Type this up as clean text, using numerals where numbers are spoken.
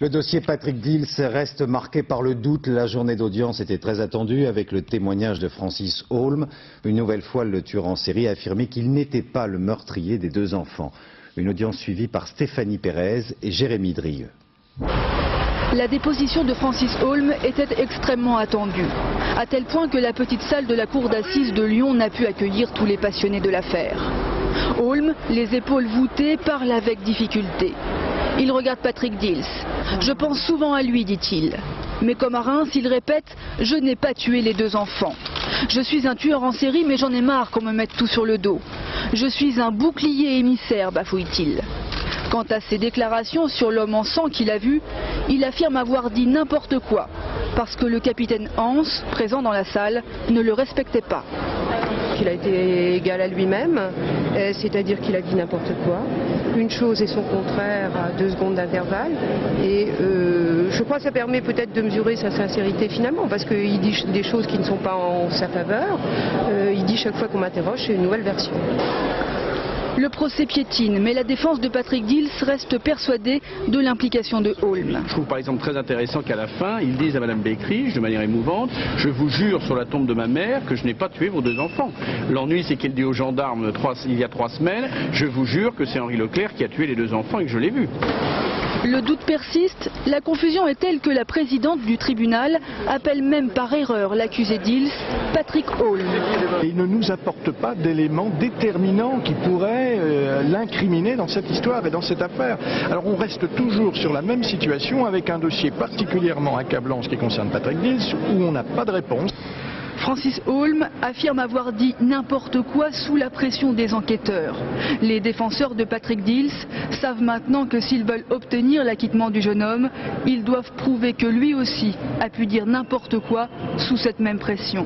Le dossier Patrick Dils reste marqué par le doute. La journée d'audience était très attendue avec le témoignage de Francis Holm. Une nouvelle fois, le tueur en série a affirmé qu'il n'était pas le meurtrier des deux enfants. Une audience suivie par Stéphanie Pérez et Jérémy Drieux. La déposition de Francis Holm était extrêmement attendue, à tel point que la petite salle de la cour d'assises de Lyon n'a pu accueillir tous les passionnés de l'affaire. Holm, les épaules voûtées, parle avec difficulté. Il regarde Patrick Dils. « Je pense souvent à lui », dit-il. Mais comme à Reims, il répète « Je n'ai pas tué les deux enfants. Je suis un tueur en série, mais j'en ai marre qu'on me mette tout sur le dos. Je suis un bouclier émissaire », bafouille-t-il. Quant à ses déclarations sur l'homme en sang qu'il a vu, il affirme avoir dit n'importe quoi, parce que le capitaine Hans, présent dans la salle, ne le respectait pas. Il a été égal à lui-même, c'est-à-dire qu'il a dit n'importe quoi. Une chose et son contraire à 2 secondes d'intervalle. Et je crois que ça permet peut-être de mesurer sa sincérité finalement, parce qu'il dit des choses qui ne sont pas en sa faveur. Il dit chaque fois qu'on m'interroge, c'est une nouvelle version. Le procès piétine, mais la défense de Patrick Dils reste persuadée de l'implication de Holm. Je trouve par exemple très intéressant qu'à la fin, ils disent à Madame Beckrich, de manière émouvante, « Je vous jure sur la tombe de ma mère que je n'ai pas tué vos deux enfants. » L'ennui, c'est qu'elle dit aux gendarmes il y a 3 semaines, « Je vous jure que c'est Henri Leclerc qui a tué les deux enfants et que je l'ai vu. » Le doute persiste, la confusion est telle que la présidente du tribunal appelle même par erreur l'accusé Dils, Patrick Holm. Il ne nous apporte pas d'éléments déterminants qui pourraient l'incriminer dans cette histoire et dans cette affaire. Alors on reste toujours sur la même situation avec un dossier particulièrement accablant en ce qui concerne Patrick Dils où on n'a pas de réponse. Francis Holm affirme avoir dit n'importe quoi sous la pression des enquêteurs. Les défenseurs de Patrick Dils savent maintenant que s'ils veulent obtenir l'acquittement du jeune homme, ils doivent prouver que lui aussi a pu dire n'importe quoi sous cette même pression.